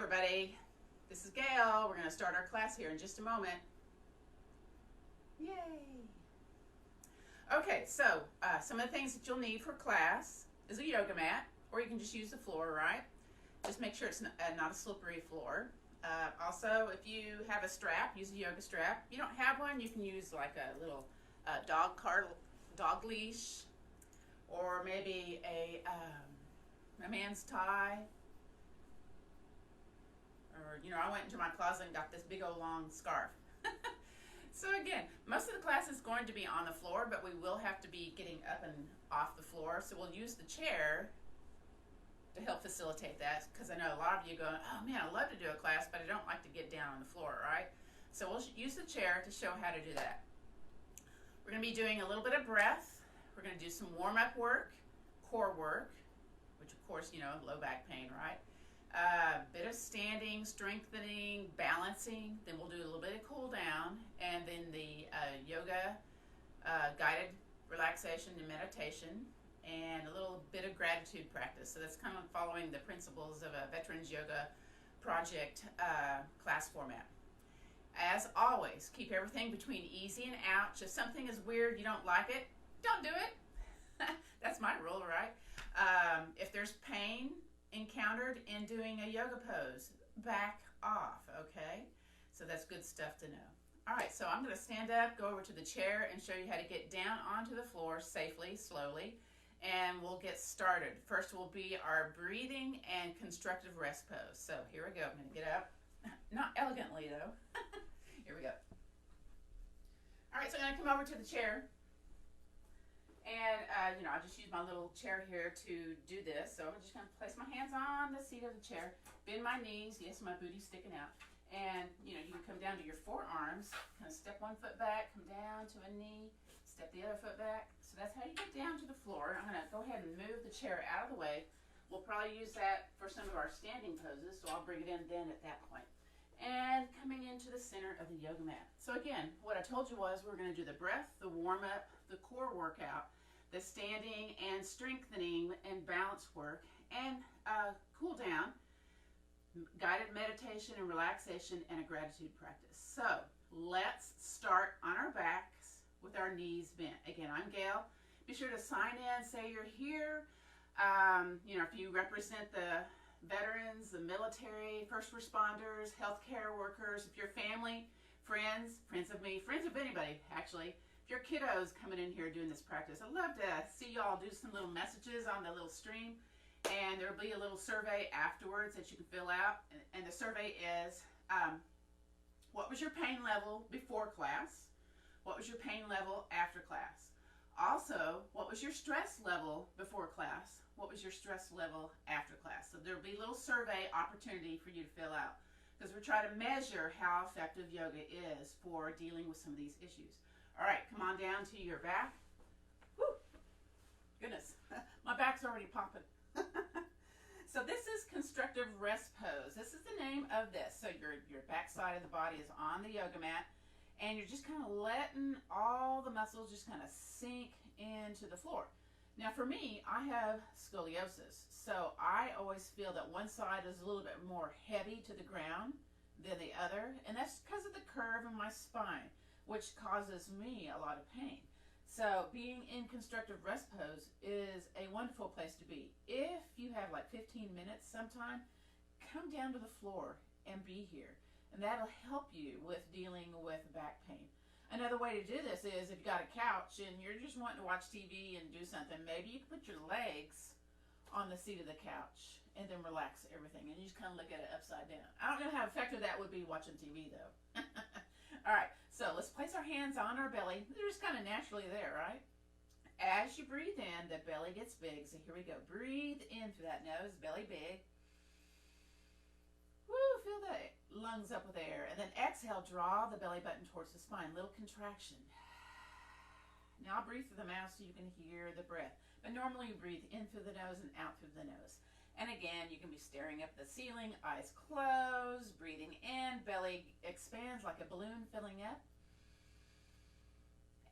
everybody, this is Gail. We're going to start our class here in just a moment. Yay! Okay, so some of the things that you'll need for class is a yoga mat, or you can just use the floor, right? Just make sure it's not a slippery floor. Also, if you have a strap, use a yoga strap. If you don't have one, you can use like a little dog leash, or maybe a man's tie. Or, I went into my closet and got this big old long scarf. So again, most of the class is going to be on the floor, but we will have to be getting up and off the floor. So we'll use the chair to help facilitate that, because I know a lot of you going, oh man, I love to do a class, but I don't like to get down on the floor, right? So we'll use the chair to show how to do that. We're going to be doing a little bit of breath. We're going to do some warm-up work, core work, which of course, low back pain, right? Bit of standing, strengthening, balancing. Then we'll do a little bit of cool down, and then the yoga guided relaxation and meditation, and a little bit of gratitude practice. So that's kind of following the principles of a Veterans Yoga Project class format. As always, keep everything between easy and ouch. If something is weird, you don't like it, don't do it. That's my rule, right? If there's pain encountered in doing a yoga pose, back off, okay? So that's good stuff to know. All right, so I'm going to stand up, go over to the chair, and show you how to get down onto the floor safely, slowly, and we'll get started. First will be our breathing and constructive rest pose. So here we go. I'm going to get up. Not elegantly, though. Here we go. All right, so I'm going to come over to the chair. And, I just use my little chair here to do this. So I'm just going to place my hands on the seat of the chair, bend my knees. Yes, my booty's sticking out. And, you can come down to your forearms, kind of step one foot back, come down to a knee, step the other foot back. So that's how you get down to the floor. I'm going to go ahead and move the chair out of the way. We'll probably use that for some of our standing poses, so I'll bring it in then at that point. And coming into the center of the yoga mat. So again, what I told you was we're going to do the breath, the warm-up, the core workout, the standing and strengthening and balance work, and cool down, guided meditation and relaxation, and a gratitude practice. So let's start on our backs with our knees bent. Again, I'm Gail. Be sure to sign in, say you're here. If you represent the veterans, the military, first responders, healthcare workers, if your family, friends of me, friends of anybody, actually, if your kiddos coming in here doing this practice, I'd love to see y'all do some little messages on the little stream, and there'll be a little survey afterwards that you can fill out, and the survey is, what was your pain level before class? What was your pain level after class? Also, what was your stress level before class? What was your stress level after class? So there'll be a little survey opportunity for you to fill out, because we're trying to measure how effective yoga is for dealing with some of these issues. All right, come on down to your back. Woo! Goodness, my back's already popping. So this is constructive rest pose. This is the name of this. So your back side of the body is on the yoga mat, and you're just kind of letting all the muscles just kind of sink into the floor. Now for me, I have scoliosis, so I always feel that one side is a little bit more heavy to the ground than the other, and that's because of the curve in my spine, which causes me a lot of pain. So being in constructive rest pose is a wonderful place to be. If you have like 15 minutes sometime, come down to the floor and be here, and that'll help you with dealing with back pain. Another way to do this is if you got a couch and you're just wanting to watch TV and do something, maybe you can put your legs on the seat of the couch and then relax everything, and you just kind of look at it upside down. I don't know how effective that would be watching TV though. All right, so let's place our hands on our belly. They're just kind of naturally there, right? As you breathe in, the belly gets big. So here we go. Breathe in through that nose, belly big. Woo, feel the lungs up with air. And then exhale, draw the belly button towards the spine. Little contraction. Now I'll breathe through the mouth so you can hear the breath. But normally you breathe in through the nose and out through the nose. And again, you can be staring up at the ceiling, eyes closed, breathing in, belly expands like a balloon filling up.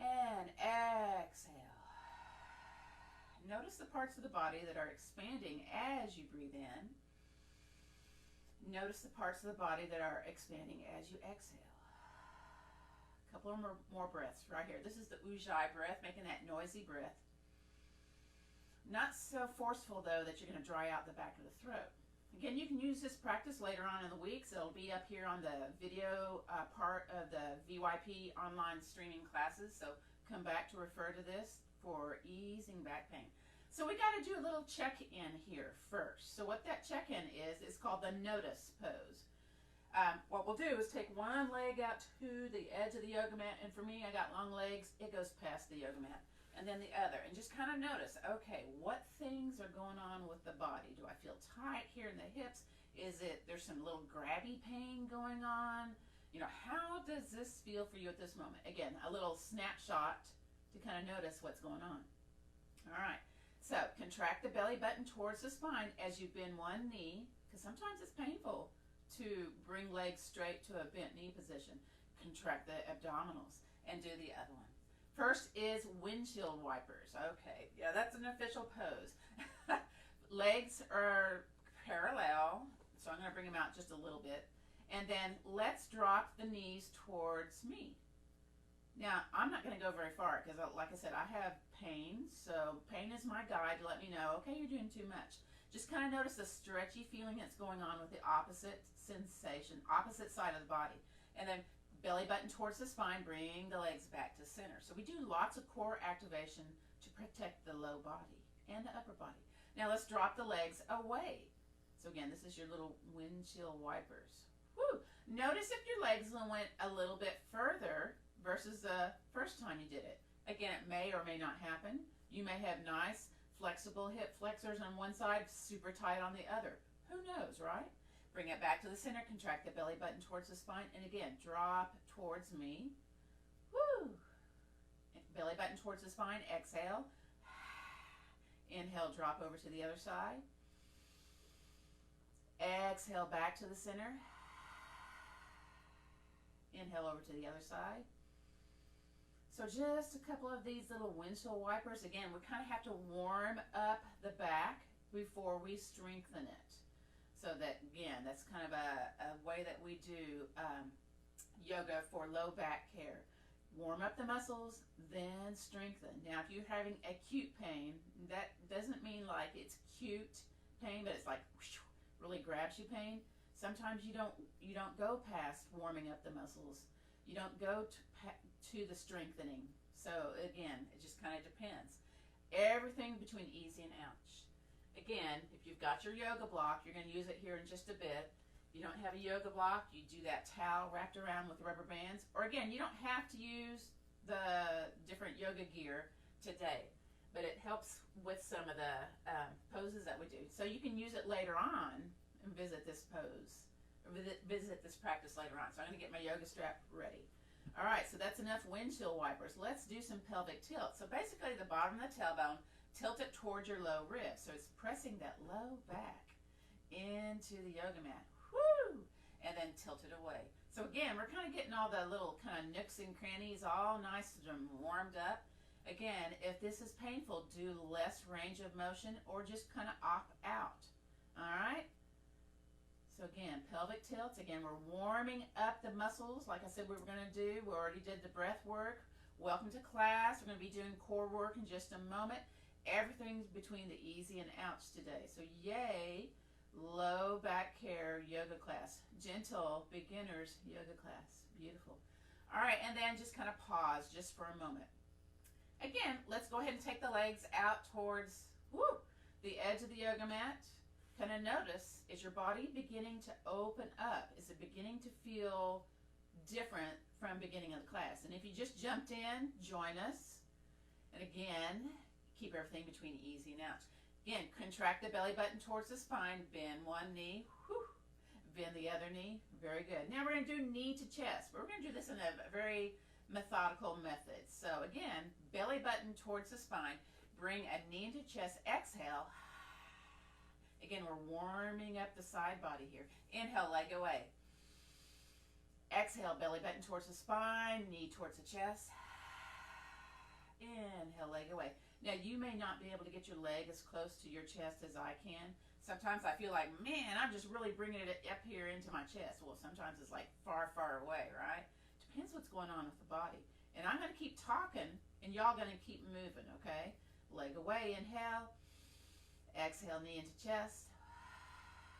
And exhale. Notice the parts of the body that are expanding as you breathe in. Notice the parts of the body that are expanding as you exhale. A couple of more breaths right here. This is the Ujjayi breath, making that noisy breath. Not so forceful, though, that you're going to dry out the back of the throat. Again, you can use this practice later on in the week, so it'll be up here on the video part of the VYP online streaming classes, so come back to refer to this for easing back pain. So we got to do a little check-in here first. So what that check-in is called the notice pose. What we'll do is take one leg out to the edge of the yoga mat, and for me, I got long legs, it goes past the yoga mat. And then the other, and just kind of notice, okay, what things are going on with the body? Do I feel tight here in the hips? Is it, there's some little grabby pain going on? You know, how does this feel for you at this moment? Again, a little snapshot to kind of notice what's going on. All right, so contract the belly button towards the spine as you bend one knee, because sometimes it's painful to bring legs straight to a bent knee position. Contract the abdominals and do the other one. First is windshield wipers. Okay, yeah, that's an official pose. Legs are parallel, so I'm going to bring them out just a little bit. And then let's drop the knees towards me. Now, I'm not going to go very far because, like I said, I have pain. So pain is my guide to let me know, okay, you're doing too much. Just kind of notice the stretchy feeling that's going on with the opposite sensation, opposite side of the body. And then belly button towards the spine, bring the legs back to center. So we do lots of core activation to protect the low body and the upper body. Now let's drop the legs away. So again, this is your little windshield wipers. Woo! Notice if your legs went a little bit further versus the first time you did it. Again, it may or may not happen. You may have nice, flexible hip flexors on one side, super tight on the other. Who knows, right? Bring it back to the center, contract the belly button towards the spine, and again, drop towards me. Woo! Belly button towards the spine, exhale. Inhale, drop over to the other side. Exhale, back to the center. Inhale over to the other side. So just a couple of these little windshield wipers. Again, we kind of have to warm up the back before we strengthen it. So that, again, that's kind of a way that we do yoga for low back care. Warm up the muscles, then strengthen. Now, if you're having acute pain, that doesn't mean like it's cute pain, but it's like whoosh, really grabs you pain. Sometimes you don't go past warming up the muscles. You don't go to the strengthening. So again, it just kind of depends. Everything between easy and ouch. Again, if you've got your yoga block, you're going to use it here in just a bit. You don't have a yoga block, you do that towel wrapped around with rubber bands. Or again, you don't have to use the different yoga gear today, but it helps with some of the poses that we do. So you can use it later on and visit this pose, or visit this practice later on. So I'm going to get my yoga strap ready. All right, so that's enough windshield wipers. Let's do some pelvic tilt. So basically the bottom of the tailbone, tilt it towards your low ribs. So it's pressing that low back into the yoga mat. Woo! And then tilt it away. So again, we're kind of getting all the little kind of nooks and crannies all nice and warmed up. Again, if this is painful, do less range of motion or just kind of opt out. All right? So again, pelvic tilts. Again, we're warming up the muscles like I said we were going to do. We already did the breath work. Welcome to class. We're going to be doing core work in just a moment. Everything's between the easy and ouch today. So yay, low back care yoga class. Gentle beginners yoga class. Beautiful. All right, and then just kind of pause just for a moment. Again, let's go ahead and take the legs out towards the edge of the yoga mat. Kind of notice, is your body beginning to open up? Is it beginning to feel different from beginning of the class? And if you just jumped in, join us. And again, keep everything between easy and ouch. Again, contract the belly button towards the spine. Bend one knee. Bend the other knee. Very good. Now we're going to do knee to chest. But we're going to do this in a very methodical method. So again, belly button towards the spine. Bring a knee into chest. Exhale. Again, we're warming up the side body here. Inhale, leg away. Exhale, belly button towards the spine, knee towards the chest. Inhale, leg away. Now, you may not be able to get your leg as close to your chest as I can, Sometimes I feel like, man, I'm just really bringing it up here into my chest. Well, sometimes it's like far, far away, right? Depends what's going on with the body. And I'm going to keep talking, and y'all going to keep moving, okay? Leg away, inhale. Exhale, knee into chest.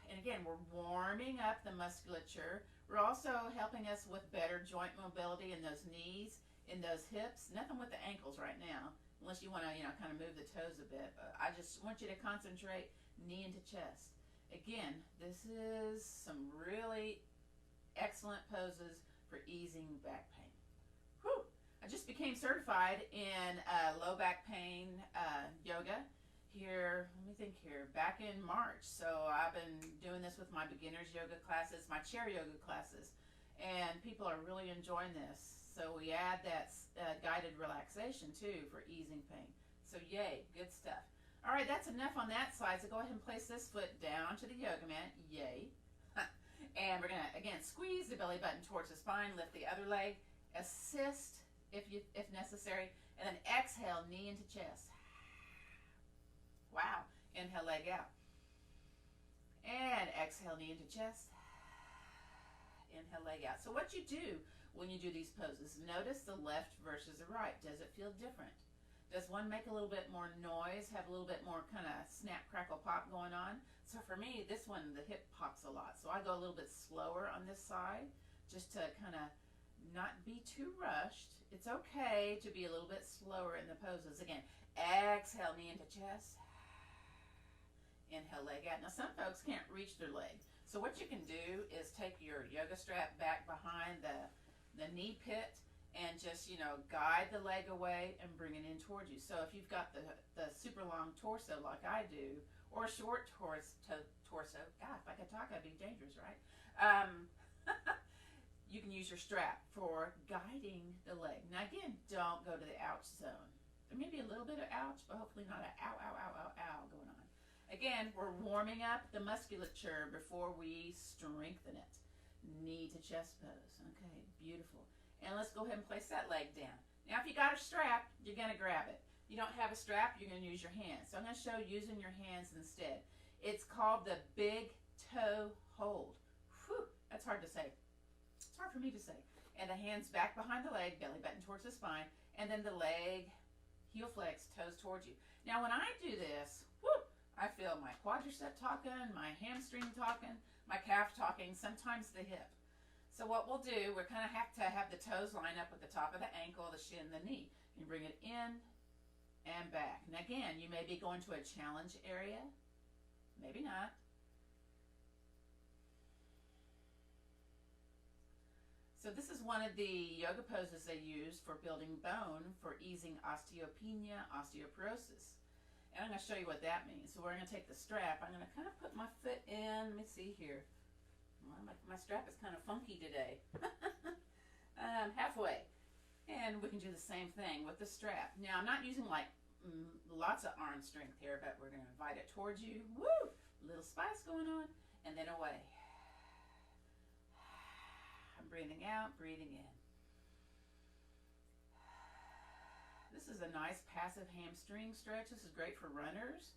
And again, we're warming up the musculature. We're also helping us with better joint mobility in those knees, in those hips. Nothing with the ankles right now, unless you want to, kind of move the toes a bit. But I just want you to concentrate knee into chest. Again, this is some really excellent poses for easing back pain. Whew. I just became certified in low back pain yoga here, let me think here, back in March. So I've been doing this with my beginners yoga classes, my chair yoga classes, and people are really enjoying this. So we add that guided relaxation too for easing pain. So yay, good stuff. All right, that's enough on that side. So go ahead and place this foot down to the yoga mat. Yay. And we're going to, again, squeeze the belly button towards the spine. Lift the other leg. Assist if necessary. And then exhale, knee into chest. Wow. Inhale, leg out. And exhale, knee into chest. Inhale, leg out. So what you do when you do these poses, notice the left versus the right. Does it feel different? Does one make a little bit more noise, have a little bit more kind of snap, crackle, pop going on? So for me, this one, the hip pops a lot. So I go a little bit slower on this side just to kind of not be too rushed. It's okay to be a little bit slower in the poses. Again, exhale, knee into chest. Inhale, leg out. Now some folks can't reach their leg. So what you can do is take your yoga strap back behind the knee pit and just, guide the leg away and bring it in towards you. So if you've got the super long torso like I do, or short torso, God, if I could talk, that'd be dangerous, right? You can use your strap for guiding the leg. Now again, don't go to the ouch zone. There may be a little bit of ouch, but hopefully not an ow, ow, ow, ow, ow going on. Again, we're warming up the musculature before we strengthen it. Knee to chest pose. Okay, beautiful. And let's go ahead and place that leg down. Now, if you got a strap, you're going to grab it. You don't have a strap, you're going to use your hands. So I'm going to show using your hands instead. It's called the big toe hold. Whew, that's hard to say. It's hard for me to say. And the hands back behind the leg, belly button towards the spine, and then the leg, heel flex, toes towards you. Now, when I do this, whoo, I feel my quadricep talking, my hamstring talking, my calf talking, sometimes the hip. So what we'll do, we kind of have to have the toes line up with the top of the ankle, the shin, the knee. You bring it in and back. And again, you may be going to a challenge area, maybe not. So this is one of the yoga poses they use for building bone, for easing osteopenia, osteoporosis. And I'm going to show you what that means. So we're going to take the strap. I'm going to kind of put my foot in. Let me see here. Well, my strap is kind of funky today. Halfway. And we can do the same thing with the strap. Now, I'm not using like lots of arm strength here, but we're going to invite it towards you. Woo! Little spice going on. And then away. I'm breathing out, breathing in. This is a nice passive hamstring stretch. This is great for runners.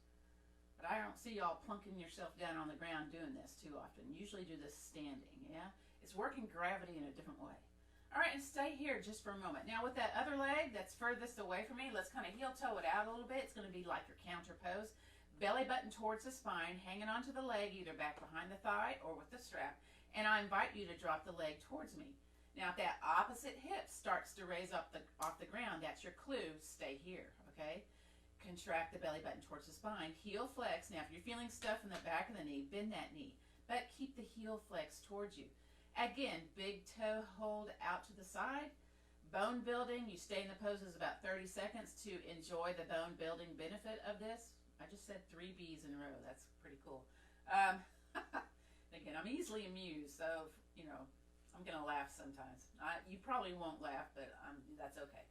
But I don't see y'all plunking yourself down on the ground doing this too often. Usually do this standing, yeah? It's working gravity in a different way. All right, and stay here just for a moment. Now with that other leg that's furthest away from me, let's kind of heel toe it out a little bit. It's going to be like your counter pose. Belly button towards the spine, hanging onto the leg, either back behind the thigh or with the strap. And I invite you to drop the leg towards me. Now if that opposite hip starts to raise up off the ground, that's your clue. Stay here, okay? Contract the belly button towards the spine. Heel flex. Now, if you're feeling stuff in the back of the knee, bend that knee. But keep the heel flex towards you. Again, big toe hold out to the side. Bone building. You stay in the poses about 30 seconds to enjoy the bone building benefit of this. I just said 3 B's in a row. That's pretty cool. Again, I'm easily amused, so, I'm going to laugh sometimes. You probably won't laugh, but that's okay.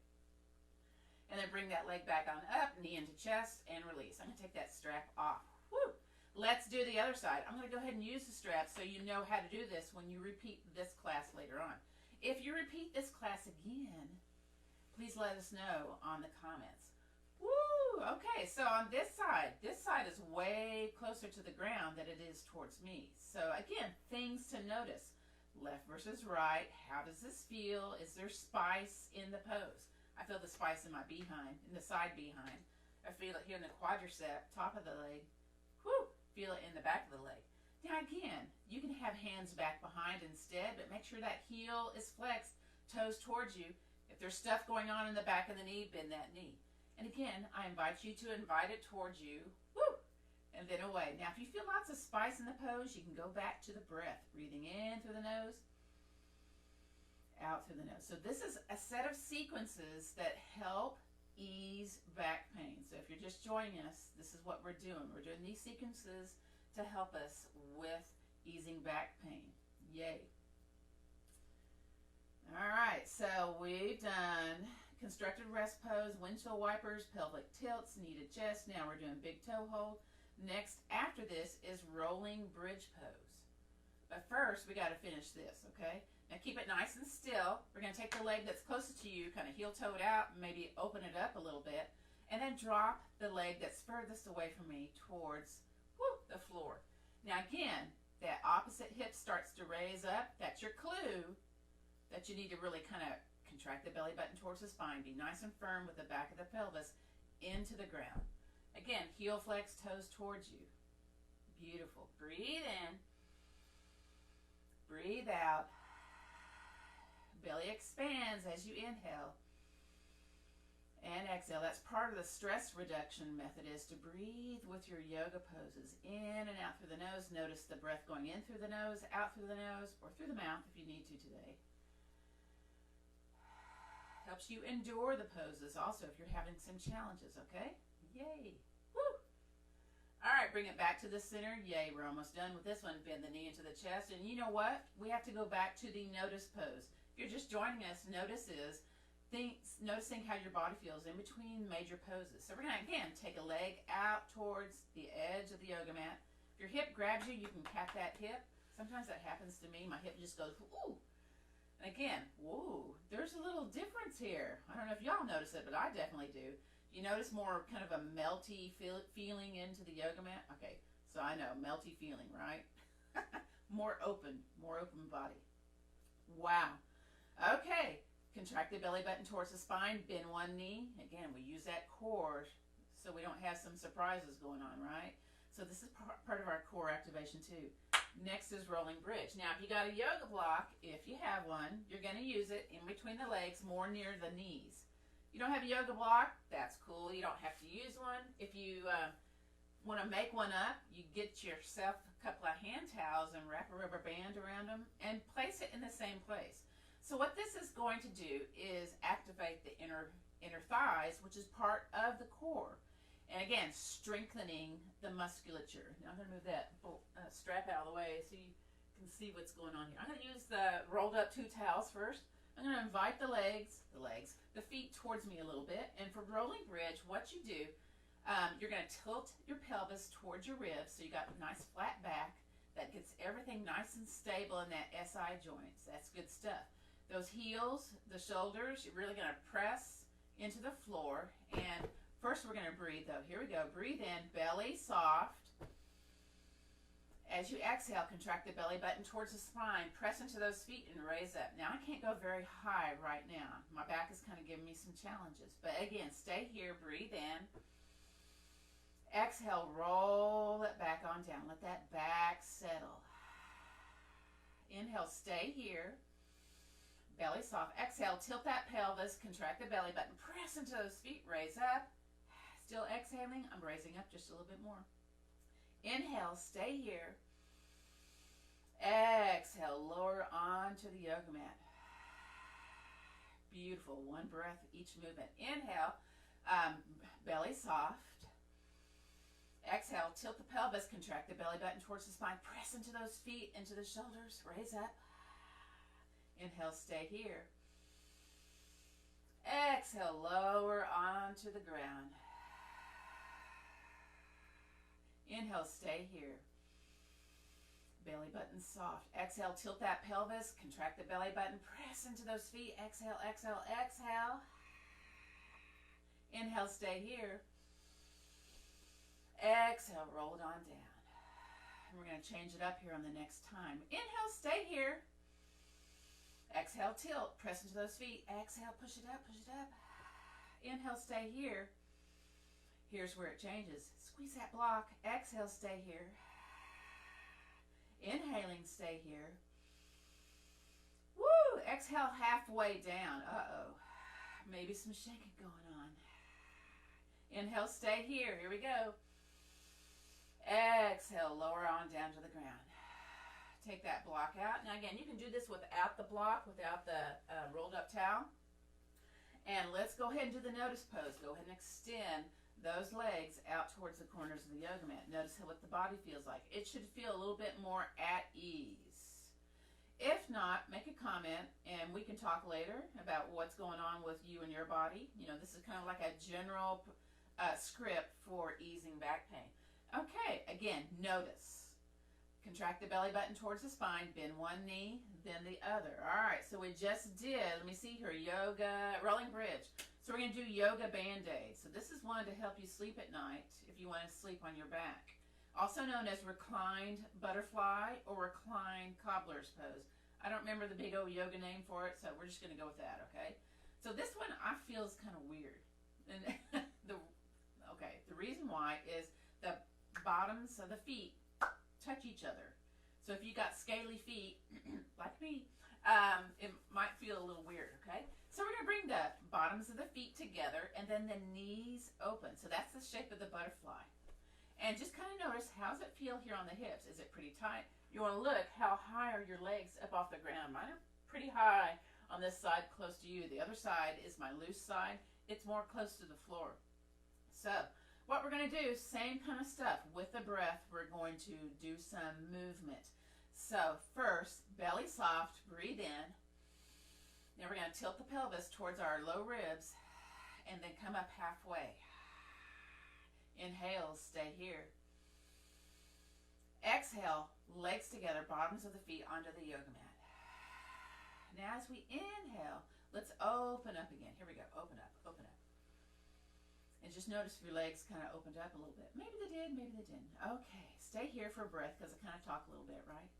And then bring that leg back on up, knee into chest, and release. I'm going to take that strap off. Woo! Let's do the other side. I'm going to go ahead and use the strap so you know how to do this when you repeat this class later on. If you repeat this class again, please let us know on the comments. Woo! Okay, so on this side is way closer to the ground than it is towards me. So again, things to notice. Left versus right. How does this feel? Is there spice in the pose? I feel the spice in my behind, in the side behind. I feel it here in the quadricep, top of the leg. Whoo! Feel it in the back of the leg. Now again, you can have hands back behind instead, but make sure that heel is flexed, toes towards you. If there's stuff going on in the back of the knee, bend that knee. And again, I invite you to invite it towards you. Woo! And then away. Now, if you feel lots of spice in the pose, you can go back to the breath. Breathing in through the nose, out through the nose. So this is a set of sequences that help ease back pain. So if you're just joining us, this is what we're doing. We're doing these sequences to help us with easing back pain. Yay. All right, so we've done constructed rest pose, windshield wipers, pelvic tilts, knee to chest. Now we're doing big toe hold. Next, after this, is rolling bridge pose. But first, we got to finish this, okay? Now keep it nice and still. We're going to take the leg that's closest to you, kind of heel-toe it out, maybe open it up a little bit, and then drop the leg that's furthest away from me towards the floor. Now again, that opposite hip starts to raise up. That's your clue that you need to really kind of contract the belly button towards the spine. Be nice and firm with the back of the pelvis into the ground. Again, heel flex, toes towards you. Beautiful. Breathe in. Breathe out. Belly expands as you inhale. And exhale. That's part of the stress reduction method, is to breathe with your yoga poses. In and out through the nose. Notice the breath going in through the nose, out through the nose, or through the mouth if you need to today. Helps you endure the poses also if you're having some challenges, okay? Yay. Woo! All right, bring it back to the center. Yay, we're almost done with this one. Bend the knee into the chest. And you know what? We have to go back to the notice pose. If you're just joining us, noticing how your body feels in between major poses. So we're going to, again, take a leg out towards the edge of the yoga mat. If your hip grabs you, you can cap that hip. Sometimes that happens to me. My hip just goes, ooh. And again, whoa, there's a little difference here. I don't know if y'all notice it, but I definitely do. You notice more kind of a melty feeling into the yoga mat? Okay, so I know, melty feeling, right? more open body. Wow. Okay, contract the belly button towards the spine, bend one knee. Again, we use that core so we don't have some surprises going on, right? So this is part of our core activation too. Next is rolling bridge. Now, if you got a yoga block, if you have one, you're going to use it in between the legs, more near the knees. You don't have a yoga block, that's cool. You don't have to use one. If you want to make one up, you get yourself a couple of hand towels and wrap a rubber band around them and place it in the same place. So what this is going to do is activate the inner thighs, which is part of the core. And again, strengthening the musculature. Now I'm going to move that strap out of the way so you can see what's going on here. I'm going to use the rolled up 2 towels first. I'm going to invite the feet towards me a little bit. And for rolling bridge, what you do, you're going to tilt your pelvis towards your ribs so you got a nice flat back that gets everything nice and stable in that SI joints. That's good stuff. Those heels, the shoulders, you're really going to press into the floor. And first, we're going to breathe, though. Here we go. Breathe in, belly soft. As you exhale, contract the belly button towards the spine. Press into those feet and raise up. Now, I can't go very high right now. My back is kind of giving me some challenges. But again, stay here. Breathe in. Exhale, roll it back on down. Let that back settle. Inhale, stay here. Belly soft. Exhale, tilt that pelvis. Contract the belly button. Press into those feet. Raise up. Still exhaling, I'm raising up just a little bit more. Inhale, stay here. Exhale, lower onto the yoga mat. Beautiful, one breath each movement. Inhale, belly soft. Exhale, tilt the pelvis, contract the belly button towards the spine. Press into those feet, into the shoulders, raise up. Inhale, stay here. Exhale, lower onto the ground. Inhale, stay here. Belly button soft. Exhale, tilt that pelvis, contract the belly button, press into those feet. Exhale, exhale, exhale. Inhale, stay here. Exhale, roll it on down. And we're going to change it up here on the next time. Inhale, stay here. Exhale, tilt. Press into those feet. Exhale, push it up, push it up. Inhale, stay here. Here's where it changes. Squeeze that block. Exhale, stay here. Inhaling, stay here. Woo! Exhale, halfway down. Uh-oh. Maybe some shaking going on. Inhale, stay here. Here we go. Exhale, lower on down to the ground. Take that block out. Now again, you can do this without the block, without the rolled up towel. And let's go ahead and do the notice pose. Go ahead and extend those legs out towards the corners of the yoga mat. Notice what the body feels like. It should feel a little bit more at ease. If not, make a comment and we can talk later about what's going on with you and your body. You know, this is kind of like a general script for easing back pain. Okay, again, notice. Contract the belly button towards the spine, bend one knee, then the other. All right, so we just did, let me see here, yoga, rolling bridge. So we're going to do yoga band-aid. So this is one to help you sleep at night if you want to sleep on your back. Also known as reclined butterfly or reclined cobbler's pose. I don't remember the big old yoga name for it, so we're just going to go with that, okay? So this one I feel is kind of weird. And the reason why is the bottoms of the feet touch each other. So if you got scaly feet, like me, it might feel a little weird, okay? So we're going to bring the bottoms of the feet together and then the knees open. So that's the shape of the butterfly. And just kind of notice, how's it feel here on the hips? Is it pretty tight? You want to look, how high are your legs up off the ground? Mine are pretty high on this side, close to you. The other side is my loose side. It's more close to the floor. So what we're going to do, same kind of stuff. With the breath, we're going to do some movement. So first, belly soft, breathe in. Then we're going to tilt the pelvis towards our low ribs and then come up halfway. Inhale, stay here. Exhale, legs together, bottoms of the feet onto the yoga mat. Now as we inhale, let's open up again. Here we go, open up, open up. And just notice if your legs kind of opened up a little bit. Maybe they did, maybe they didn't. Okay, stay here for a breath because I kind of talk a little bit, right?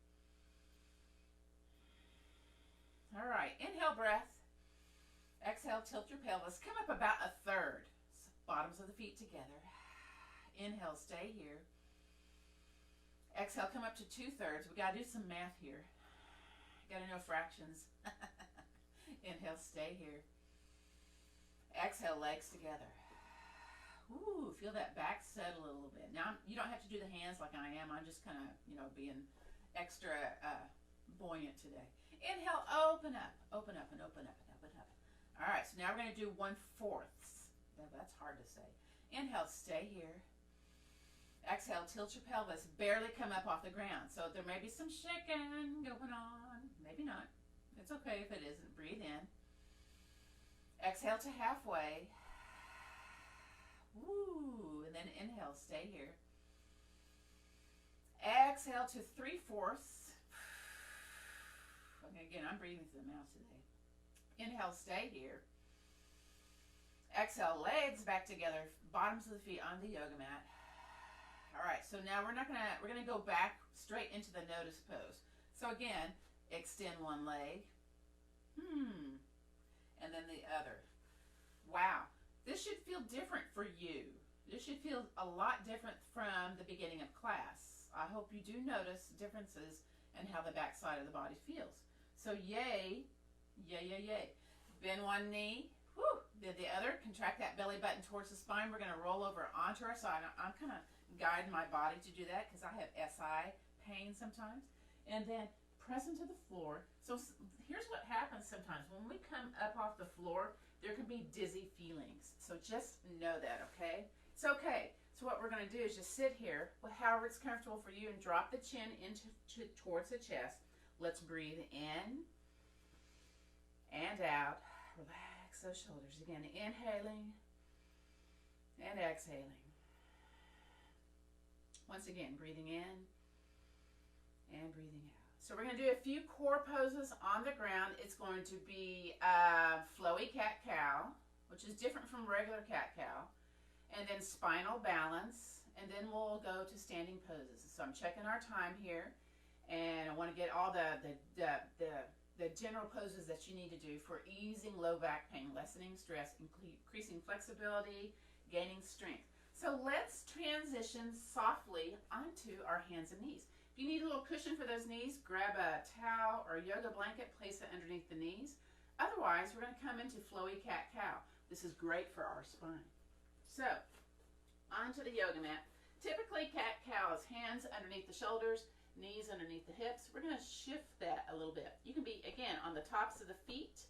All right, inhale, breath. Exhale, tilt your pelvis. Come up about a third. Bottoms of the feet together. Inhale, stay here. Exhale, come up to 2/3. We got to do some math here. Got to know fractions. Inhale, stay here. Exhale, legs together. Ooh, feel that back settle a little bit. Now, you don't have to do the hands like I am. I'm just kind of, being extra buoyant today. Inhale, open up, open up, and open up, and open up. All right, so now we're going to do 1/4. That's hard to say. Inhale, stay here. Exhale, tilt your pelvis. Barely come up off the ground. So there may be some shaking going on. Maybe not. It's okay if it isn't. Breathe in. Exhale to halfway. Woo, and then inhale, stay here. Exhale to 3/4. Okay, again, I'm breathing through the mouth today. Inhale, stay here. Exhale, legs back together, bottoms of the feet on the yoga mat. All right, so now we're gonna go back straight into the notice pose. So again, extend one leg, and then the other. Wow. This should feel different for you. This should feel a lot different from the beginning of class. I hope you do notice differences in how the back side of the body feels. So yay, yay, yay, yay. Bend one knee, then the other. Contract that belly button towards the spine. We're going to roll over onto our side. I'm kind of guiding my body to do that because I have SI pain sometimes. And then press into the floor. So here's what happens sometimes. When we come up off the floor, there can be dizzy feelings. So just know that, okay? It's okay. So what we're going to do is just sit here, however it's comfortable for you, and drop the chin towards the chest. Let's breathe in and out. Relax those shoulders. Again, inhaling and exhaling. Once again, breathing in and breathing out. So we're going to do a few core poses on the ground. It's going to be flowy cat-cow, which is different from regular cat-cow, and then spinal balance, and then we'll go to standing poses. So I'm checking our time here, and I want to get all the general poses that you need to do for easing low back pain, lessening stress, increasing flexibility, gaining strength. So let's transition softly onto our hands and knees. If you need a little cushion for those knees, grab a towel or a yoga blanket, place it underneath the knees. Otherwise, we're going to come into flowy cat-cow. This is great for our spine. So, onto the yoga mat. Typically, cat-cow is hands underneath the shoulders, knees underneath the hips. We're going to shift that a little bit. You can be, again, on the tops of the feet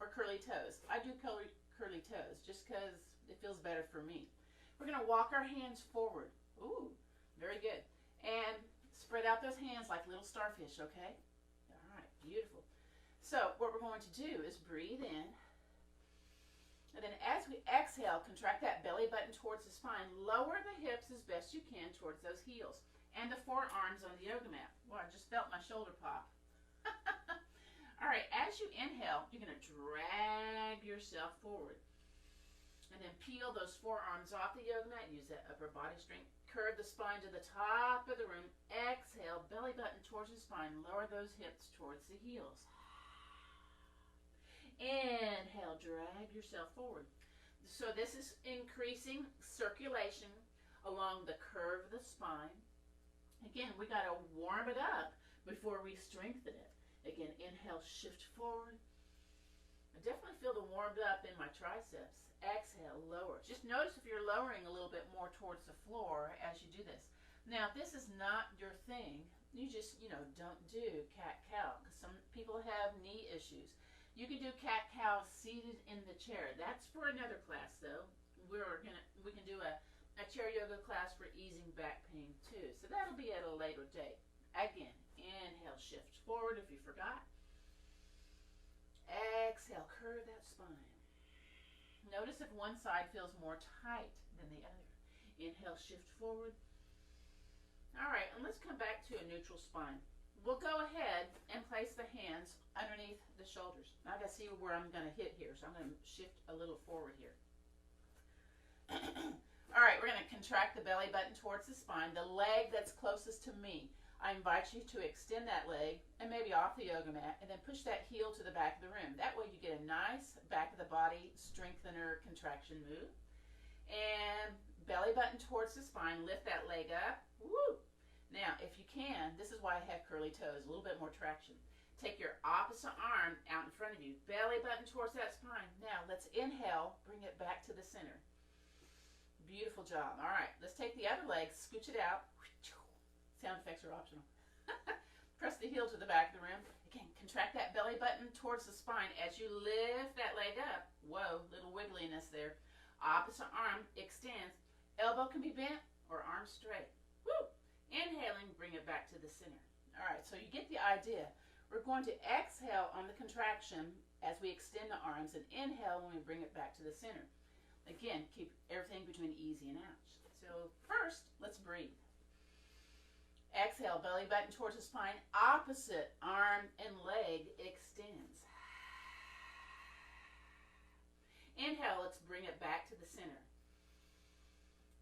or curly toes. I do curly toes just because it feels better for me. We're going to walk our hands forward. Ooh, very good. And spread out those hands like little starfish, okay? All right, beautiful. So what we're going to do is breathe in. And then as we exhale, contract that belly button towards the spine. Lower the hips as best you can towards those heels. And the forearms on the yoga mat. Well, I just felt my shoulder pop. All right, as you inhale, you're going to drag yourself forward. And then peel those forearms off the yoga mat. Use that upper body strength. Curve the spine to the top of the room. Exhale, belly button towards the spine. Lower those hips towards the heels. Inhale, drag yourself forward. So this is increasing circulation along the curve of the spine. Again, we got to warm it up before we strengthen it. Again, inhale, shift forward. I definitely feel the warmed up in my triceps. Exhale, lower. Just notice if you're lowering a little bit more towards the floor as you do this. Now, if this is not your thing, you just, don't do cat-cow, because some people have knee issues. You can do cat-cow seated in the chair. That's for another class, though. We can do a chair yoga class for easing back pain, too. So that'll be at a later date. Again, inhale, shift forward if you forgot. Exhale, curve that spine. Notice if one side feels more tight than the other. Inhale, shift forward. All right, and let's come back to a neutral spine. We'll go ahead and place the hands underneath the shoulders. Now I gotta see where I'm gonna hit here, so I'm gonna shift a little forward here. All right, we're gonna contract the belly button towards the spine, the leg that's closest to me. I invite you to extend that leg and maybe off the yoga mat and then push that heel to the back of the room. That way you get a nice back of the body strengthener contraction move. And belly button towards the spine, lift that leg up. Woo! Now, if you can, this is why I have curly toes, a little bit more traction. Take your opposite arm out in front of you, belly button towards that spine. Now, let's inhale, bring it back to the center. Beautiful job. All right, let's take the other leg, scooch it out. Sound effects are optional. Press the heel to the back of the room. Again, contract that belly button towards the spine as you lift that leg up. Whoa, little wiggliness there. Opposite arm extends. Elbow can be bent or arm straight. Woo! Inhaling, bring it back to the center. All right, so you get the idea. We're going to exhale on the contraction as we extend the arms and inhale when we bring it back to the center. Again, keep everything between easy and ouch. So first, let's breathe. Exhale, belly button towards the spine. Opposite arm and leg extends. Inhale, let's bring it back to the center.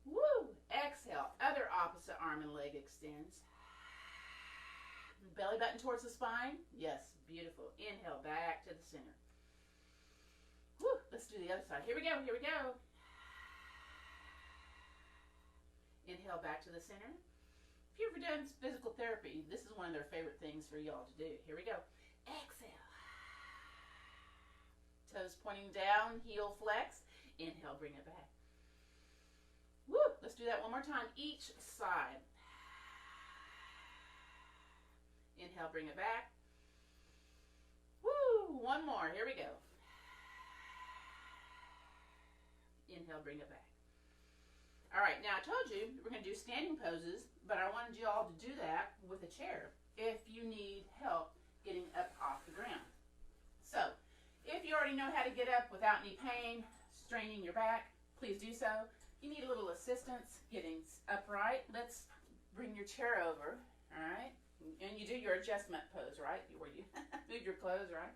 Woo! Exhale, other opposite arm and leg extends. Belly button towards the spine. Yes, beautiful. Inhale, back to the center. Woo! Let's do the other side. Here we go, here we go. Inhale, back to the center. If you've ever done physical therapy, this is one of their favorite things for y'all to do. Here we go. Exhale. Toes pointing down, heel flex. Inhale, bring it back. Woo! Let's do that one more time, each side. Inhale, bring it back. Woo! One more, here we go. Inhale, bring it back. All right, now I told you we're going to do standing poses, but I wanted you all to do that with a chair if you need help getting up off the ground. So, if you already know how to get up without any pain, straining your back, please do so. If you need a little assistance getting upright, let's bring your chair over, all right? And you do your adjustment pose, right? Where you move your clothes, right?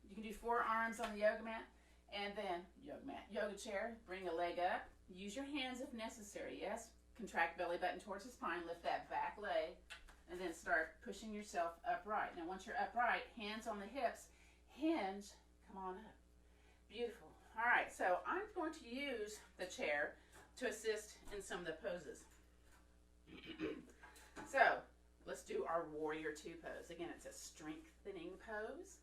You can do forearms on the yoga mat. And then yoga mat, yoga chair, bring a leg up. Use your hands if necessary, yes? Contract belly button towards the spine, lift that back leg, and then start pushing yourself upright. Now once you're upright, hands on the hips, hinge, come on up. Beautiful. All right, so I'm going to use the chair to assist in some of the poses. So let's do our warrior two pose. Again, it's a strengthening pose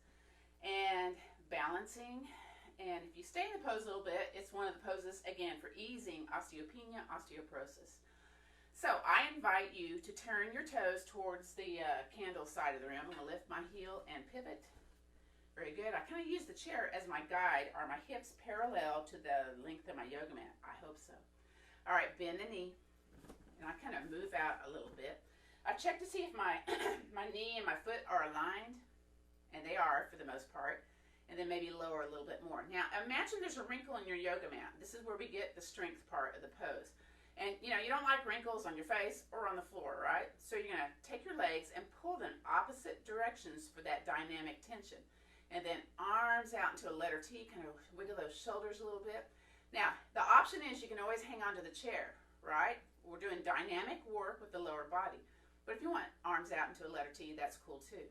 and balancing. And if you stay in the pose a little bit, it's one of the poses, again, for easing osteopenia, osteoporosis. So I invite you to turn your toes towards the candle side of the room. I'm going to lift my heel and pivot. Very good. I kind of use the chair as my guide. Are my hips parallel to the length of my yoga mat? I hope so. All right, bend the knee. And I kind of move out a little bit. I check to see if my, my knee and my foot are aligned. And they are for the most part. And then maybe lower a little bit more. Now, imagine there's a wrinkle in your yoga mat. This is where we get the strength part of the pose. And, you know, you don't like wrinkles on your face or on the floor, right? So you're going to take your legs and pull them opposite directions for that dynamic tension. And then arms out into a letter T, kind of wiggle those shoulders a little bit. Now, the option is you can always hang on to the chair, right? We're doing dynamic work with the lower body. But if you want arms out into a letter T, that's cool too.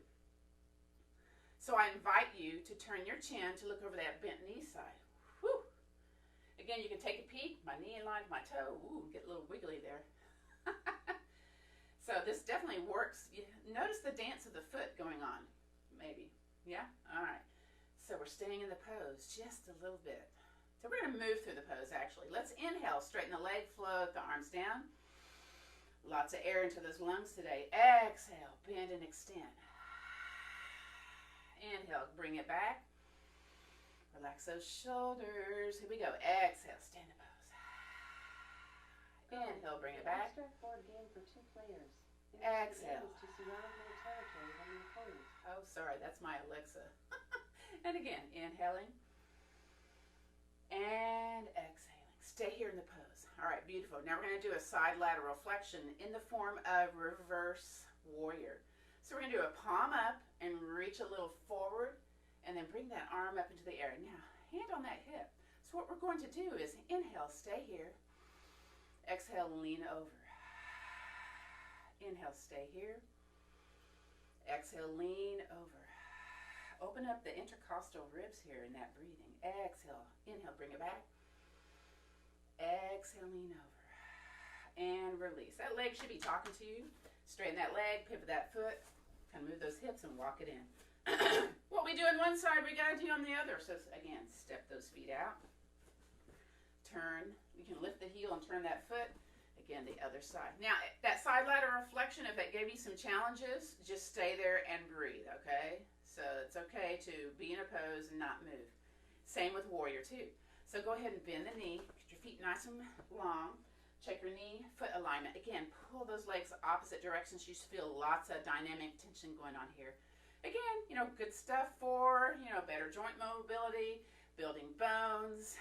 So I invite you to turn your chin to look over that bent knee side. Whew. Again, you can take a peek. My knee in line with my toe. Ooh, get a little wiggly there. So this definitely works. You notice the dance of the foot going on, maybe. Yeah? All right. So we're staying in the pose just a little bit. So we're going to move through the pose, actually. Let's inhale, straighten the leg, float the arms down. Lots of air into those lungs today. Exhale, bend and extend. Inhale, bring it back. Relax those shoulders. Here we go. Exhale, stand in pose. Inhale, bring it back. Extra forward game for two players. Exhale. To surround their territory on the opponent. Oh, sorry, that's my Alexa. And again, inhaling and exhaling. Stay here in the pose. All right, beautiful. Now we're going to do a side lateral flexion in the form of reverse warrior. So we're going to do a palm up and reach a little forward and then bring that arm up into the air. Now, hand on that hip. So what we're going to do is inhale, stay here. Exhale, lean over. Inhale, stay here. Exhale, lean over. Open up the intercostal ribs here in that breathing. Exhale, inhale, bring it back. Exhale, lean over. And release. That leg should be talking to you. Straighten that leg, pivot that foot. Kind of move those hips and walk it in. What we do on one side, we got to do on the other. So again, step those feet out. Turn. You can lift the heel and turn that foot. Again, the other side. Now, that side lateral flexion, if that gave you some challenges, just stay there and breathe, okay? So it's okay to be in a pose and not move. Same with warrior two. So go ahead and bend the knee. Get your feet nice and long. Check your knee, foot alignment. Again, pull those legs opposite directions. You should feel lots of dynamic tension going on here. Again, you know, good stuff for, you know, better joint mobility, building bones,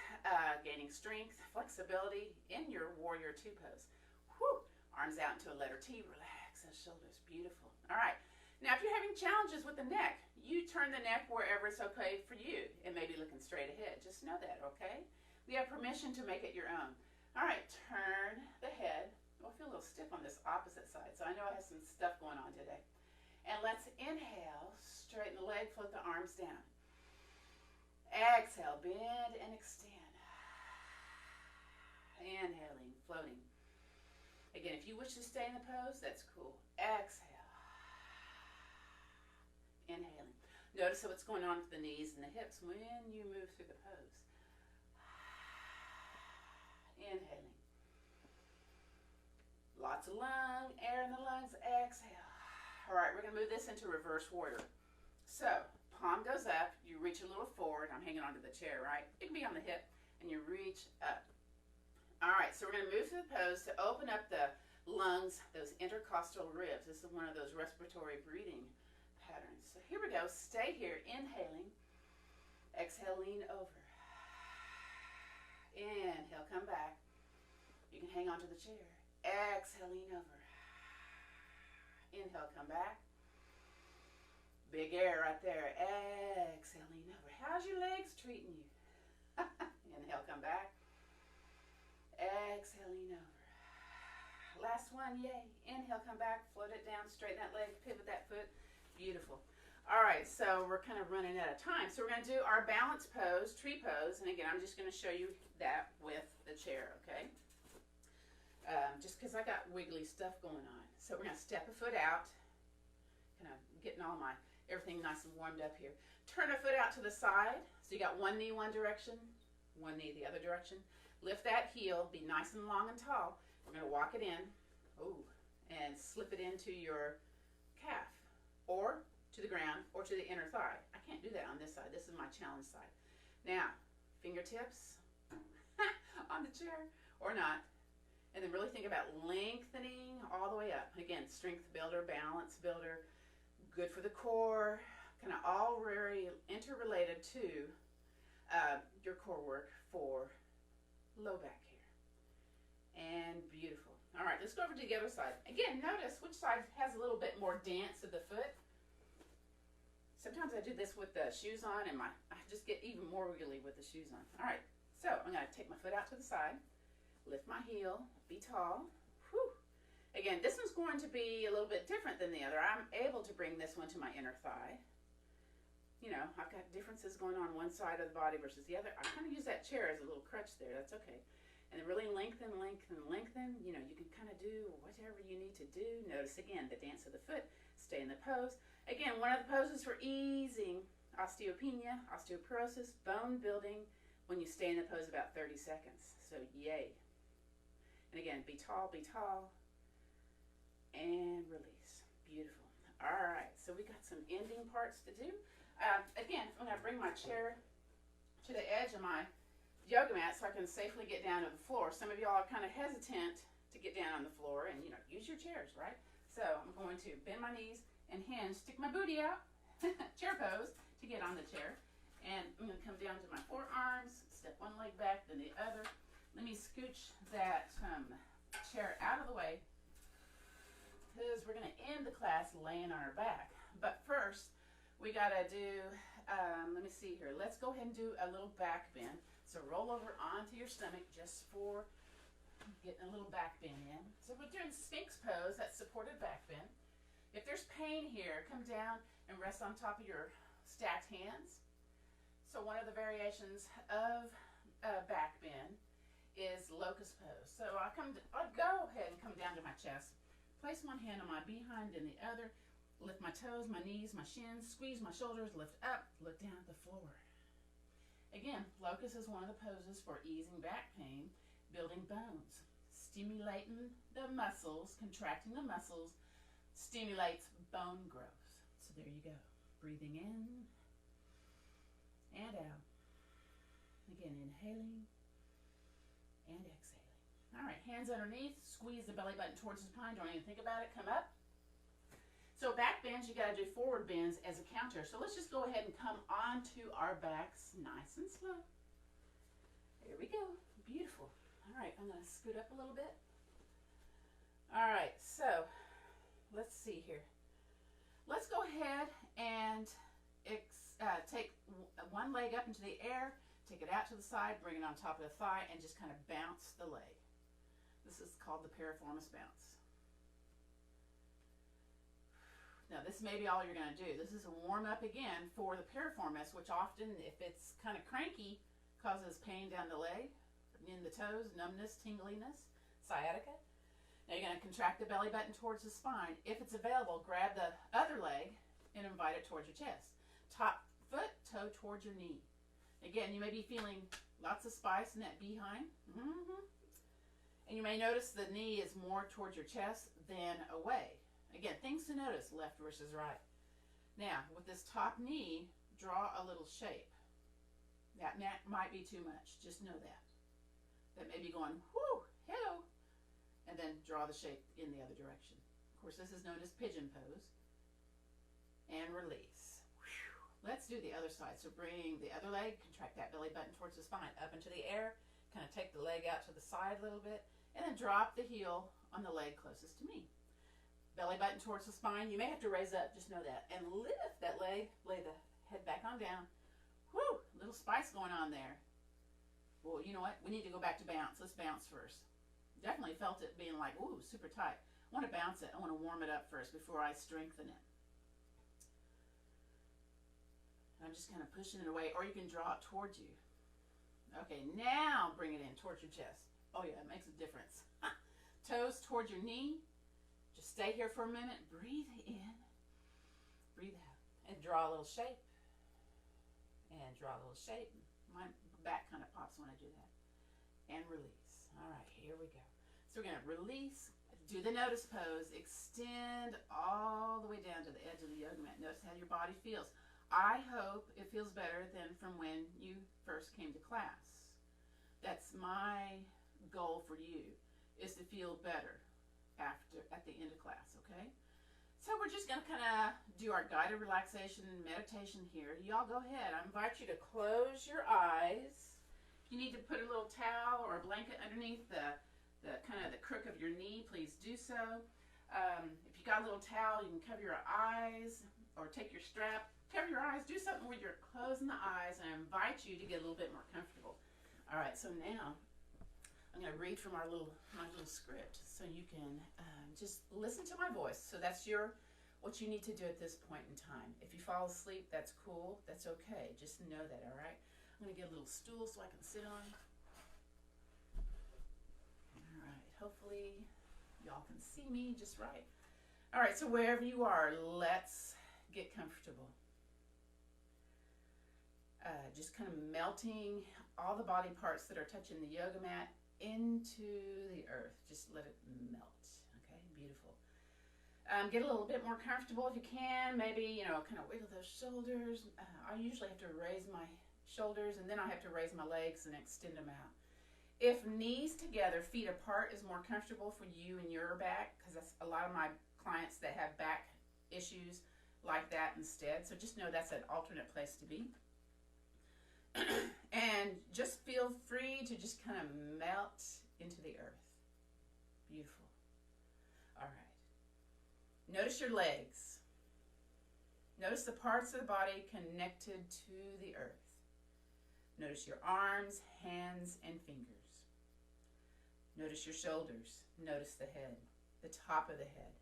gaining strength, flexibility in your warrior two pose. Whew. Arms out into a letter T. Relax those shoulders. Beautiful. All right. Now, if you're having challenges with the neck, you turn the neck wherever it's okay for you and maybe looking straight ahead. Just know that, okay? You have permission to make it your own. All right, turn the head. Oh, I feel a little stiff on this opposite side, so I know I have some stuff going on today. And let's inhale, straighten the leg, float the arms down. Exhale, bend and extend. Inhaling, floating. Again, if you wish to stay in the pose, that's cool. Exhale. Inhaling. Notice what's going on with the knees and the hips when you move through the pose. Inhaling. Lots of air in the lungs. Exhale. All right, we're going to move this into reverse warrior. So, palm goes up. You reach a little forward. I'm hanging onto the chair, right? It can be on the hip. And you reach up. All right, so we're going to move through the pose to open up the lungs, those intercostal ribs. This is one of those respiratory breathing patterns. So here we go. Stay here. Inhaling. Exhale, lean over. Inhale, come back. You can hang onto the chair. Exhale, lean over. Inhale, come back. Big air right there. Exhale, lean over. How's your legs treating you? Inhale, come back. Exhale, lean over. Last one, yay. Inhale, come back, float it down, straighten that leg, pivot that foot. Beautiful. All right, so we're kind of running out of time. So we're going to do our balance pose, tree pose. And again, I'm just going to show you that with the chair, okay? Just because I got wiggly stuff going on. So we're going to step a foot out, kind of getting all my, everything nice and warmed up here. Turn a foot out to the side. So you got one knee one direction, one knee the other direction. Lift that heel, be nice and long and tall. We're going to walk it in, and slip it into your calf, or to the ground, or to the inner thigh. I can't do that on this side. This is my challenge side. Now, fingertips on the chair, or not. And then really think about lengthening all the way up. Again, strength builder, balance builder, good for the core, kind of all very interrelated to your core work for low back here. And beautiful. All right, let's go over to the other side. Again, notice which side has a little bit more dance of the foot. Sometimes I do this with the shoes on, and I just get even more wiggly with the shoes on. All right, so I'm going to take my foot out to the side, lift my heel, be tall. Whew. Again, this one's going to be a little bit different than the other. I'm able to bring this one to my inner thigh. You know, I've got differences going on one side of the body versus the other. I kind of use that chair as a little crutch there. That's okay. And then really lengthen, lengthen, lengthen. You know, you can kind of do whatever you need to do. Notice again the dance of the foot. Stay in the pose. Again, one of the poses for easing osteopenia, osteoporosis, bone building, when you stay in the pose about 30 seconds. So yay. And again, be tall, and release. Beautiful. All right, so we got some ending parts to do. Again, I'm going to bring my chair to the edge of my yoga mat so I can safely get down to the floor. Some of y'all are kind of hesitant to get down on the floor, and use your chairs, right? So I'm going to bend my knees and hinge, stick my booty out, chair pose, to get on the chair. And I'm going to come down to my forearms, step one leg back, then the other. Let me scooch that chair out of the way, because we're going to end the class laying on our back. But first, we got to do, let me see here. Let's go ahead and do a little back bend. So roll over onto your stomach just for getting a little back bend in. So we're doing Sphinx pose, that's supported back bend. If there's pain here, come down and rest on top of your stacked hands. So one of the variations of back bend is locust pose. So I'll go ahead and come down to my chest, place one hand on my behind and the other, lift my toes, my knees, my shins, squeeze my shoulders, lift up, look down at the floor. Again, locust is one of the poses for easing back pain, building bones, stimulating the muscles, contracting the muscles, stimulates bone growth. So there you go. Breathing in and out. Again, inhaling and exhaling. All right, hands underneath, squeeze the belly button towards the spine. Don't even think about it. Come up. So back bends, you got to do forward bends as a counter. So let's just go ahead and come onto our backs nice and slow. There we go. Beautiful. All right, I'm going to scoot up a little bit. All right, so let's see here. Let's go ahead and take one leg up into the air, take it out to the side, bring it on top of the thigh, and just kind of bounce the leg. This is called the piriformis bounce. Now this may be all you're going to do. This is a warm up again for the piriformis, which often, if it's kind of cranky, causes pain down the leg, in the toes, numbness, tingliness, sciatica. Now you're going to contract the belly button towards the spine. If it's available, grab the other leg and invite it towards your chest. Top foot, toe towards your knee. Again, you may be feeling lots of spice in that behind. And you may notice the knee is more towards your chest than away. Again, things to notice, left versus right. Now, with this top knee, draw a little shape. That might be too much. Just know that. That may be going, whoo, hello. And then draw the shape in the other direction. Of course, this is known as pigeon pose. And release. Whew. Let's do the other side. So bring the other leg, contract that belly button towards the spine, up into the air, kind of take the leg out to the side a little bit, and then drop the heel on the leg closest to me. Belly button towards the spine. You may have to raise up, just know that. And lift that leg, lay the head back on down. Whew, little spice going on there. Well, you know what? We need to go back to bounce. Let's bounce first. Definitely felt it being like, ooh, super tight. I want to bounce it. I want to warm it up first before I strengthen it. I'm just kind of pushing it away, or you can draw it towards you. Okay, now bring it in towards your chest. Oh yeah, it makes a difference. Toes towards your knee. Just stay here for a minute. Breathe in. Breathe out. And draw a little shape. And draw a little shape. My back kind of pops when I do that. And release. All right, here we go. So we're going to release. Do the notice pose. Extend all the way down to the edge of the yoga mat. Notice how your body feels. I hope it feels better than from when you first came to class. That's my goal for you, is to feel better at the end of class, okay? So we're just going to kind of do our guided relaxation and meditation here. Y'all go ahead. I invite you to close your eyes. If you need to put a little towel or a blanket underneath the kind of the crook of your knee, please do so. If you got a little towel, you can cover your eyes or take your strap, cover your eyes, do something where you're closing the eyes, and I invite you to get a little bit more comfortable. All right, so now I'm going to read from my little script so you can just listen to my voice. So that's what you need to do at this point in time. If you fall asleep, that's cool. That's okay. Just know that, all right? I'm going to get a little stool so I can sit on. All right, hopefully y'all can see me just right. All right, so wherever you are, let's get comfortable. Just kind of melting all the body parts that are touching the yoga mat into the earth. Just let it melt. Okay, beautiful. Get a little bit more comfortable if you can. Maybe, kind of wiggle those shoulders. I usually have to raise my shoulders, and then I have to raise my legs and extend them out. If knees together, feet apart is more comfortable for you and your back, because that's a lot of my clients that have back issues like that instead. So just know that's an alternate place to be. And just feel free to just kind of melt into the earth. Beautiful. All right. Notice your legs. Notice the parts of the body connected to the earth. Notice your arms, hands, and fingers. Notice your shoulders. Notice the head, the top of the head.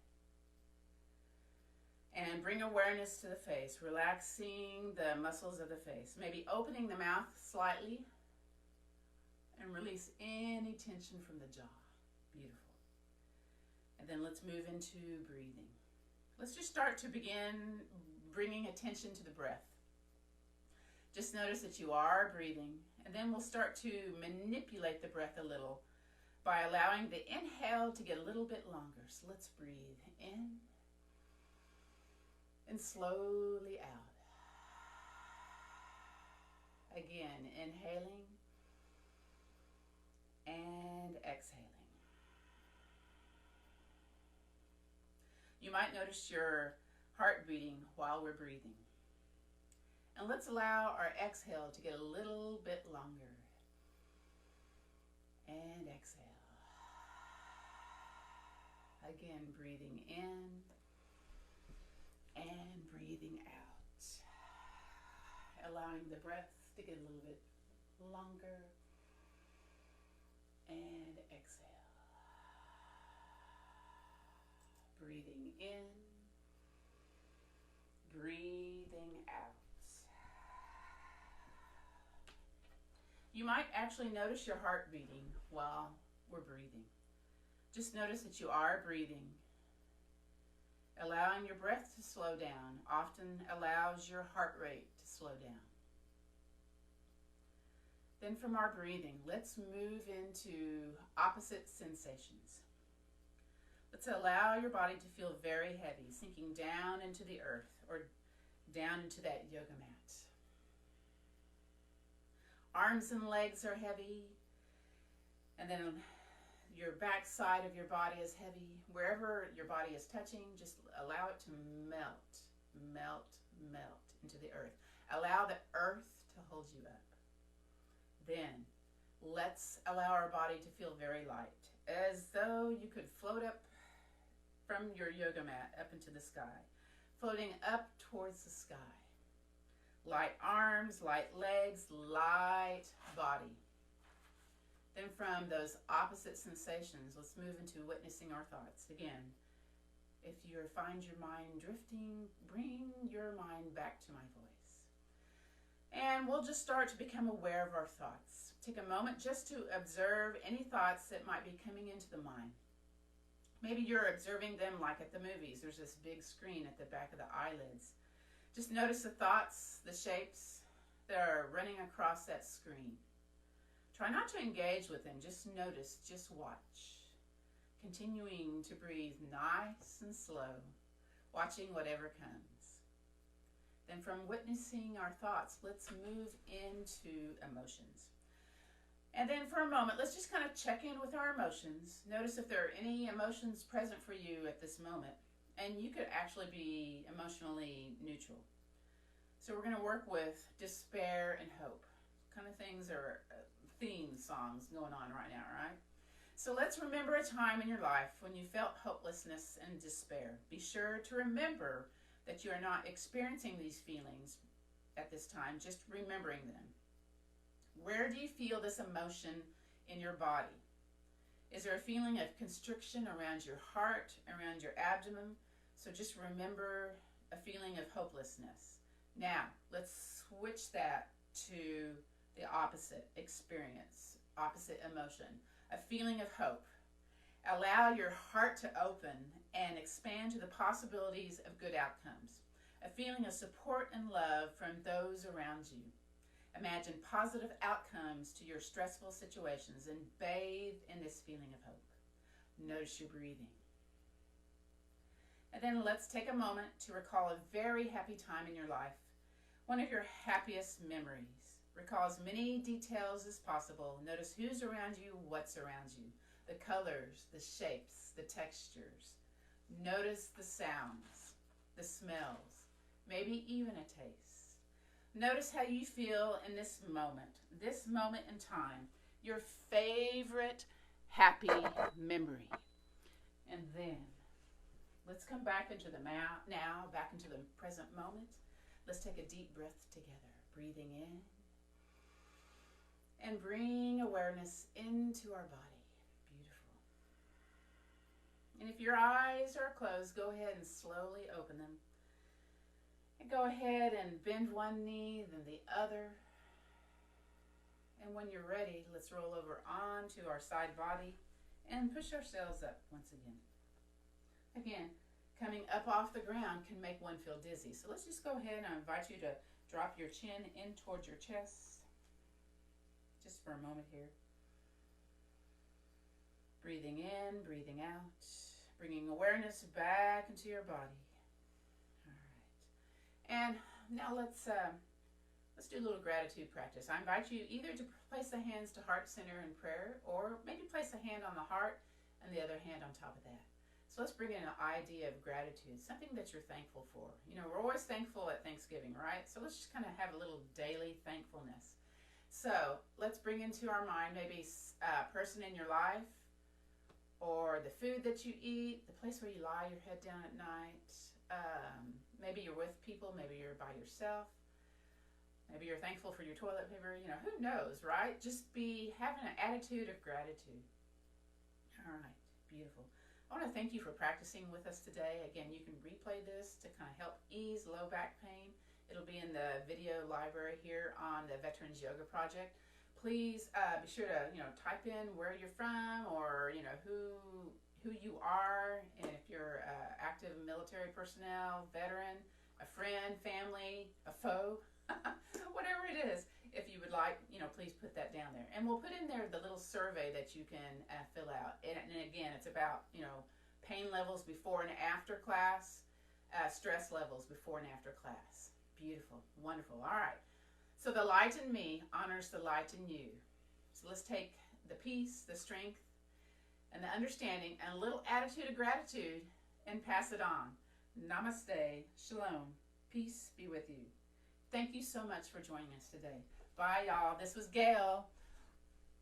And bring awareness to the face, relaxing the muscles of the face. Maybe opening the mouth slightly and release any tension from the jaw. Beautiful. And then let's move into breathing. Let's just start to begin bringing attention to the breath. Just notice that you are breathing, and then we'll start to manipulate the breath a little by allowing the inhale to get a little bit longer. So let's breathe in and slowly out. Again, inhaling and exhaling. You might notice your heart beating while we're breathing. And let's allow our exhale to get a little bit longer. And exhale. Again, breathing in and breathing out. Allowing the breath to get a little bit longer. And exhale. Breathing in. Breathing out. You might actually notice your heart beating while we're breathing. Just notice that you are breathing. Allowing your breath to slow down often allows your heart rate to slow down. Then from our breathing, let's move into opposite sensations. Let's allow your body to feel very heavy, sinking down into the earth or down into that yoga mat. Arms and legs are heavy, and then your back side of your body is heavy. Wherever your body is touching, just allow it to melt, melt, melt into the earth. Allow the earth to hold you up. Then, let's allow our body to feel very light, as though you could float up from your yoga mat up into the sky, floating up towards the sky. Light arms, light legs, light body. Then from those opposite sensations, let's move into witnessing our thoughts. Again, if you find your mind drifting, bring your mind back to my voice. And we'll just start to become aware of our thoughts. Take a moment just to observe any thoughts that might be coming into the mind. Maybe you're observing them like at the movies. There's this big screen at the back of the eyelids. Just notice the thoughts, the shapes that are running across that screen. Try not to engage with them. Just notice, just watch. Continuing to breathe nice and slow, watching whatever comes. Then from witnessing our thoughts, let's move into emotions. And then for a moment, let's just kind of check in with our emotions. Notice if there are any emotions present for you at this moment. And you could actually be emotionally neutral. So we're going to work with despair and hope. Kind of things are theme songs going on right now, right? So let's remember a time in your life when you felt hopelessness and despair. Be sure to remember that you are not experiencing these feelings at this time, just remembering them. Where do you feel this emotion in your body? Is there a feeling of constriction around your heart, around your abdomen? So just remember a feeling of hopelessness. Now, let's switch that to the opposite experience, opposite emotion, a feeling of hope. Allow your heart to open and expand to the possibilities of good outcomes, a feeling of support and love from those around you. Imagine positive outcomes to your stressful situations and bathe in this feeling of hope. Notice your breathing. And then let's take a moment to recall a very happy time in your life, one of your happiest memories. Recall as many details as possible. Notice who's around you, what's around you, the colors, the shapes, the textures. Notice the sounds, the smells, maybe even a taste. Notice how you feel in this moment in time, your favorite happy memory. And then let's come back into the now, back into the present moment. Let's take a deep breath together, breathing in and bring awareness into our body. Beautiful. And if your eyes are closed, go ahead and slowly open them. And go ahead and bend one knee, then the other. And when you're ready, let's roll over onto our side body and push ourselves up once again. Again, coming up off the ground can make one feel dizzy. So let's just go ahead and I invite you to drop your chin in towards your chest. Just for a moment here. Breathing in, breathing out, bringing awareness back into your body. All right. And now let's do a little gratitude practice. I invite you either to place the hands to heart center in prayer, or maybe place a hand on the heart and the other hand on top of that. So let's bring in an idea of gratitude, something that you're thankful for. You know, we're always thankful at Thanksgiving, right? So let's just kind of have a little daily thankfulness. So let's bring into our mind maybe a person in your life, or the food that you eat, the place where you lie your head down at night. Maybe you're with people, maybe you're by yourself. Maybe you're thankful for your toilet paper. You know, who knows, right? Just be having an attitude of gratitude. All right, beautiful. I want to thank you for practicing with us today. Again, you can replay this to kind of help ease low back pain. It'll be in the video library here on the Veterans Yoga Project. Please be sure to type in where you're from, or who you are, and if you're active military personnel, veteran, a friend, family, a foe, whatever it is. If you would like, please put that down there, and we'll put in there the little survey that you can fill out. And again, it's about pain levels before and after class, stress levels before and after class. Beautiful. Wonderful. All right. So the light in me honors the light in you. So let's take the peace, the strength, and the understanding, and a little attitude of gratitude, and pass it on. Namaste. Shalom. Peace be with you. Thank you so much for joining us today. Bye, y'all. This was Gail.